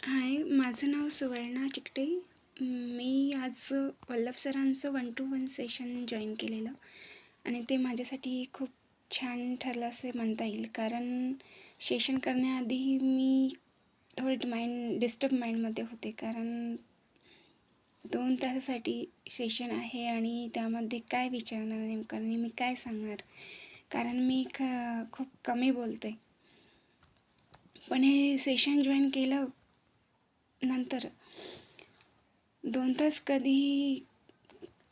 हाय, माझं नाव सुवर्णा चिकटे. मी आज वल्लभ सरांचं 1-to-1 सेशन जॉईन केलेलं आणि ते माझ्यासाठी खूप छान ठरलं असे म्हणता येईल. कारण सेशन करण्याआधी मी थोडे डिस्टर्ब माइंडमध्ये होते. कारण 2 तासासाठी सेशन आहे आणि त्यामध्ये काय विचारणार नेमकं आणि मी काय सांगणार? कारण मी खूप कमी बोलते. पण हे सेशन जॉईन केलं नंतर 2 तास कधी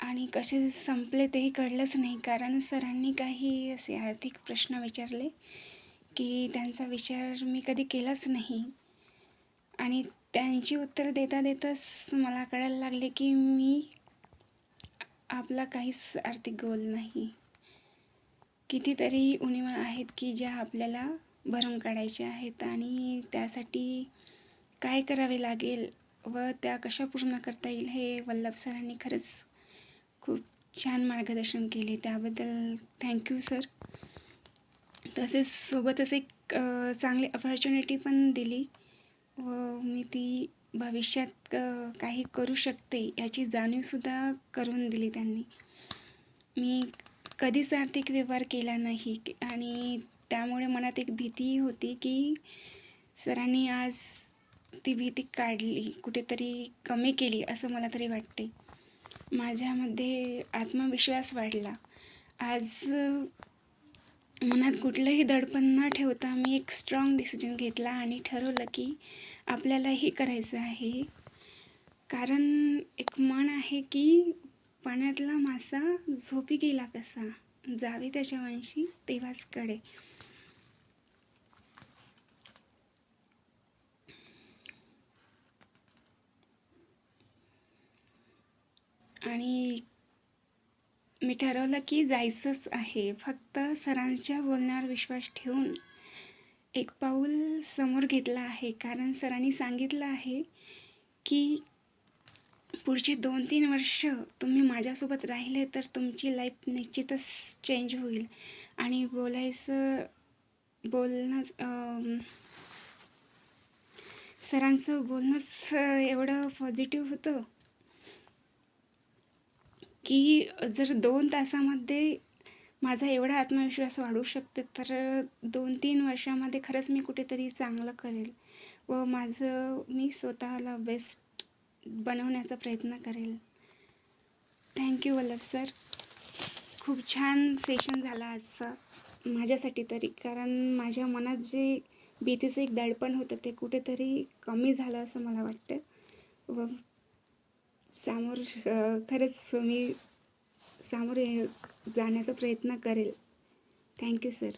आणि कसे संपले तेही कळलंच नाही. कारण सरांनी काही असे आर्थिक प्रश्न विचारले की त्यांचा विचार मी कधी केलाच नाही आणि त्यांची उत्तरं देता देताच मला कळायला लागले की आपला काहीच आर्थिक गोल नाही. कितीतरी उणिवा आहेत की ज्या आपल्याला भरून काढायच्या आहेत आणि त्यासाठी काय करावे लागेल व त्या कशा पूर्ण करता येईल हे वल्लभ सरांनी खरंच खूप छान मार्गदर्शन केले. त्याबद्दल थँक्यू सर. तसेच सोबतच एक चांगली अपॉर्च्युनिटी पण दिली व मी ती भविष्यात काही करू शकते याची जाणीवसुद्धा करून दिली त्यांनी. मी कधीच आर्थिक व्यवहार केला नाही आणि त्यामुळे मनात एक भीती होती की सरांनी आज ती भीती काढली, कुठेतरी कमी केली असं मला तरी वाटते. माझ्यामध्ये आत्मविश्वास वाढला. आज मनात कुठलंही दडपण न ठेवता मी एक स्ट्रॉंग डिसिजन घेतला आणि ठरवलं की आपल्यालाही करायचं आहे. कारण एक म्हण आहे की पाण्यातला मासा झोपी गेला कसा, जावे त्याच्या वंशी तेव्हाच कळे. आणि मी ठरवलं की जायचंच आहे. फक्त सरांच्या बोलण्यावर विश्वास ठेवून एक पाऊल समोर घेतलं आहे. कारण सरांनी सांगितलं आहे की पुढची 2-3 वर्ष तुम्ही माझ्यासोबत राहिले तर तुमची लाईफ निश्चितच चेंज होईल. आणि सरांचं बोलणंच एवढं पॉझिटिव्ह होतं की जर 2 तासामध्ये माझा एवढा आत्मविश्वास वाढू शकते तर 2-3 वर्षामध्ये खरंच मी कुठेतरी चांगलं करेल व मी स्वतःला बेस्ट बनवण्याचा प्रयत्न करेल. Thank you Vallabh sir. खूप छान सेशन झाला आजचा माझ्यासाठी तरी. कारण माझ्या मनात जे भीतीचं एक दडपण होतं ते कुठेतरी कमी झालं असं मला वाटतं व खरंच मी सामोरे जाण्याचा प्रयत्न करेल. Thank you sir.